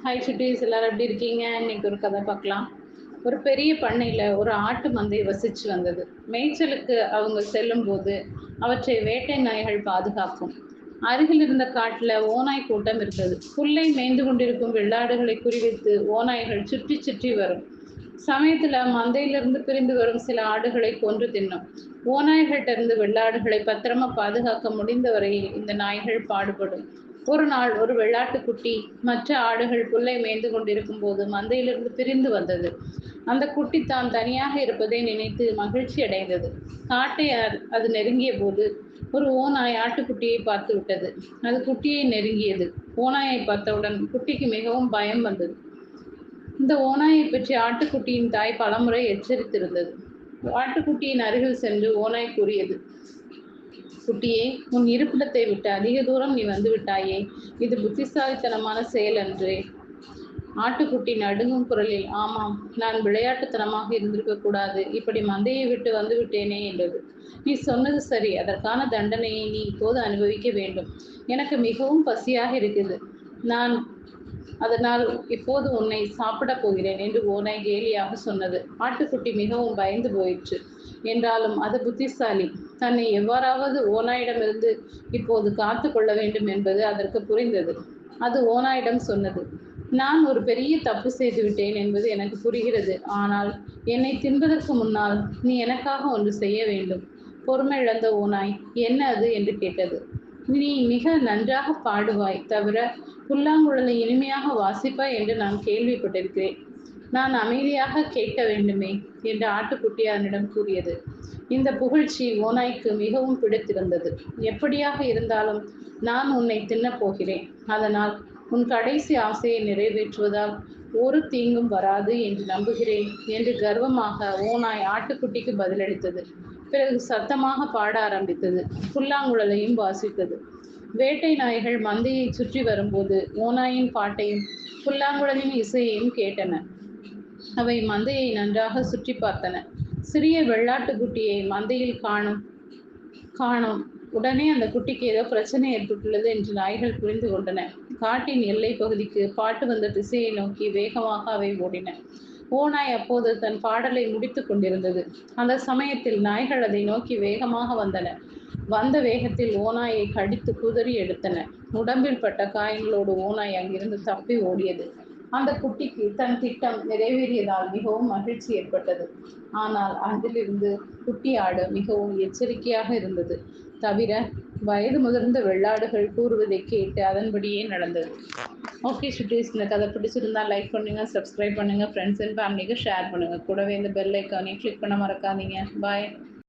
Hi சுட்டீஸ், எல்லாரும் எப்படி இருக்கீங்க? இன்னைக்கு ஒரு கதை பார்க்கலாம். ஒரு பெரிய பண்ணையில் ஒரு ஆட்டு மந்தை வசிச்சு வந்தது. மேய்ச்சலுக்கு அவங்க செல்லும்போது அவற்றை வேட்டை நாய்கள் பாதுகாக்கும். அருகில் இருந்த காட்டில் ஓநாய் கூட்டம் இருந்தது. புல்லை மேய்ந்து கொண்டிருக்கும் வெள்ளாடுகளை குறிவைத்து ஓநாய்கள் சுற்றி சுற்றி வரும். சமயத்துல மந்தையிலிருந்து பிரிந்து வரும் சில ஆடுகளை கொன்று தின்னும். ஓநாய்கள்ட்ட இருந்து வெள்ளாடுகளை பத்திரமா பாதுகாக்க முடிந்த வரையில் இந்த நாய்கள் பாடுபடும். ஒரு நாள் ஒரு வெள்ளாட்டுக்குட்டி மற்ற ஆடுகள் புல்லை மேய்ந்து கொண்டிருக்கும் போது மந்தையிலிருந்து பிரிந்து வந்தது. அந்த குட்டி தான் தனியாக இருப்பதை நினைத்து மகிழ்ச்சி அடைந்தது. காட்டை அது நெருங்கிய போது ஒரு ஓநாய் ஆட்டுக்குட்டியை பார்த்து விட்டது. அது குட்டியை நெருங்கியது. ஓநாயை பார்த்தவுடன் குட்டிக்கு மிகவும் பயம் வந்தது. இந்த ஓநாயை பற்றி ஆட்டுக்குட்டியின் தாய் பலமுறை எச்சரித்திருந்தது. ஆட்டுக்குட்டியின் அருகில் சென்று ஓநாய் கூறியது, குட்டியே, உன் இருப்பிடத்தை விட்டு அதிக தூரம் நீ வந்து விட்டாயே, இது புத்திசாலித்தனமான செயல் அன்றே? ஆட்டுக்குட்டி நடுங்கும் குரலில், ஆமாம், நான் விளையாட்டுத்தனமாக இருந்திருக்க கூடாது, இப்படி மந்தையை விட்டு வந்து விட்டேனே என்றது. நீ சொன்னது சரி, அதற்கான தண்டனையை நீ இப்போது அனுபவிக்க வேண்டும். எனக்கு மிகவும் பசியாக இருக்குது. நான் அதனால் இப்போது உன்னை சாப்பிடப் போகிறேன் என்று ஓநாய் கேலியாக சொன்னது. ஆட்டுக்குட்டி மிகவும் பயந்து போயிற்று. என்றாலும் அது புத்திசாலி. தன்னை எவ்வாறாவது ஓநாயிடமிருந்து இப்போது காத்து கொள்ள வேண்டும் என்பது அதற்கு புரிந்தது. அது ஓநாயிடம் சொன்னது, நான் ஒரு பெரிய தப்பு செய்து விட்டேன் என்பது எனக்கு புரிகிறது. ஆனால் என்னை தின்பதற்கு முன்னால் நீ எனக்காக ஒன்று செய்ய வேண்டும். பொறுமை இழந்த ஓநாய், என்ன அது என்று கேட்டது. நீ மிக நன்றாக பாடுவாய், தவிர புல்லாங்குழலை இனிமையாக வாசிப்பாய் என்று நான் கேள்விப்பட்டிருக்கிறேன். நான் அமைதியாக கேட்க வேண்டுமே என்று ஆட்டுக்குட்டி அதனிடம் கூறியது. இந்த புகழ்ச்சி ஓநாய்க்கு மிகவும் பிடித்திருந்தது. எப்படியாக இருந்தாலும் நான் உன்னை தின்னப் போகிறேன். அதனால் உன் கடைசி ஆசையை நிறைவேற்றுவதால் ஒரு தீங்கும் வராது என்று நம்புகிறேன் என்று கர்வமாக ஓநாய் ஆட்டுக்குட்டிக்கு பதிலளித்தது. பிறகு சத்தமாக பாட ஆரம்பித்தது. புல்லாங்குழலையும் வாசித்தது. வேட்டை நாய்கள் மந்தையை சுற்றி வரும்போது ஓநாயின் பாட்டையும் புல்லாங்குழலின் இசையையும் கேட்டன. அவை மந்தையை நன்றாக சுற்றி பார்த்தன. சிறிய வெள்ளாட்டுக்குட்டியை மந்தையில் காணோம். உடனே அந்த குட்டிக்கு ஏதோ பிரச்சனை ஏற்பட்டுள்ளது என்று நாய்கள் புரிந்து கொண்டன. காட்டின் எல்லை பகுதிக்கு பாட்டு வந்த திசையை நோக்கி வேகமாக அவை ஓடின. ஓநாய் அப்போது தன் பாடலை முடித்துக் கொண்டிருந்தது. அந்த சமயத்தில் நாய்கள் அதை நோக்கி வேகமாக வந்தன. வந்த வேகத்தில் ஓநாயை கடித்து குதறி எடுத்தன. உடம்பில் பட்ட காயங்களோடு ஓநாய் அங்கிருந்து தப்பி ஓடியது. அந்த குட்டிக்கு தன் திட்டம் நிறைவேறியதால் மிகவும் மகிழ்ச்சி ஏற்பட்டது. ஆனால் அன்றிலிருந்து குட்டி ஆடு மிகவும் எச்சரிக்கையாக இருந்தது. தவிர வயது முதிர்ந்த வெள்ளாடுகள் கூறுவதை கேட்டு அதன்படியே நடந்தது. ஓகே சுட்டீஸ், இந்த கதை பிடிச்சிருந்தா லைக் பண்ணுங்க, சப்ஸ்கிரைப் பண்ணுங்க, ஃப்ரெண்ட்ஸ் அண்ட் ஃபேமிலிக்கு ஷேர் பண்ணுங்க. கூடவே இந்த பெல் ஐக்கானையும் கிளிக் பண்ண மறக்காதீங்க. பாய்.